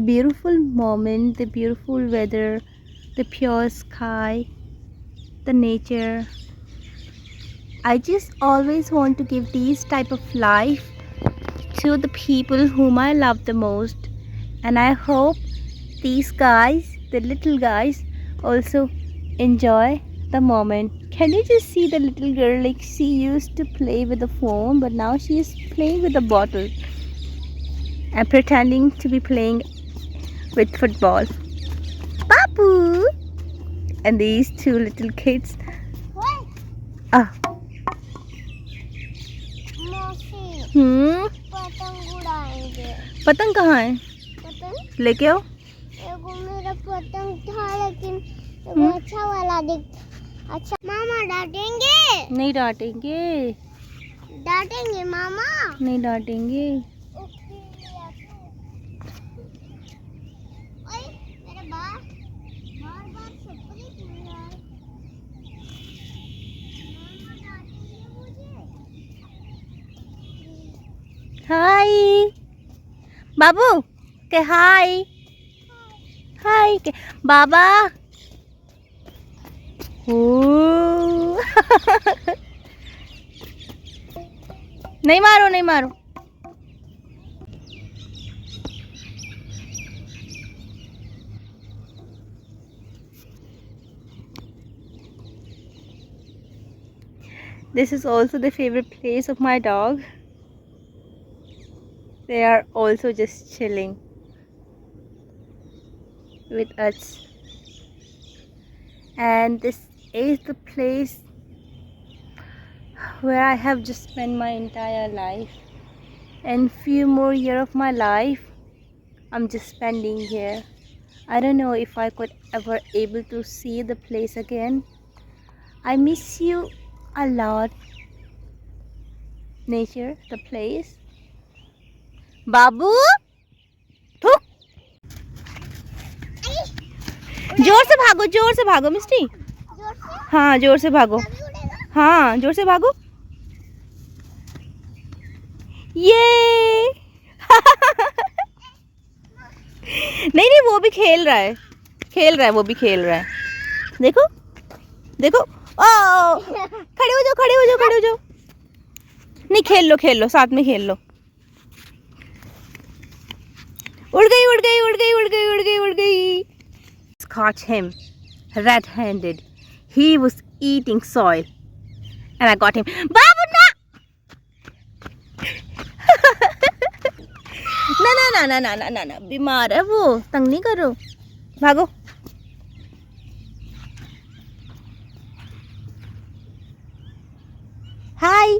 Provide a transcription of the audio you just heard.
beautiful moment, the beautiful weather, the pure sky, the nature. I just always want to give these type of life to the people whom I love the most, and I hope these guys, the little guys, also enjoy the moment. Can you just see the little girl? Like, she used to play with the phone, but now she is playing with the bottle and pretending to be playing with football. Babu! And these two little kids. What? Ah. पतंग उड़ाएंगे। पतंग कहाँ है? पतंग लेके आओ। एगो मेरा पतंग था लेकिन एगो अच्छा वाला दिख। अच्छा मामा डांटेंगे? नहीं डांटेंगे। डांटेंगे मामा? नहीं डांटेंगे। ओए मेरा बार बार चप्पल क्यों यार? मामा डांटेंगे मुझे? Hi, Babu. Okay, hi. Hi. Okay. Baba. Ooh. नहीं मारो, नहीं मारो. This is also the favorite place of my dog. They are also just chilling with us, and this is the place where I have just spent my entire life, and few more years of my life I'm just spending here. I don't know if I could ever able to see the place again. I miss you a lot, nature, the place. बाबू थूक। जोर से भागो मिस्टी। हाँ जोर से भागो। हाँ जोर से भागो। ये नहीं नहीं, वो भी खेल रहा है, वो भी खेल रहा है। देखो देखो, ओ खड़े हो जाओ। नहीं, खेल लो, साथ में खेल लो। उड़ गई। Caught him red-handed. He was eating soil and I got him. बाबू ना! ना, बीमार है वो, तंग नहीं करो, भागो। हाय।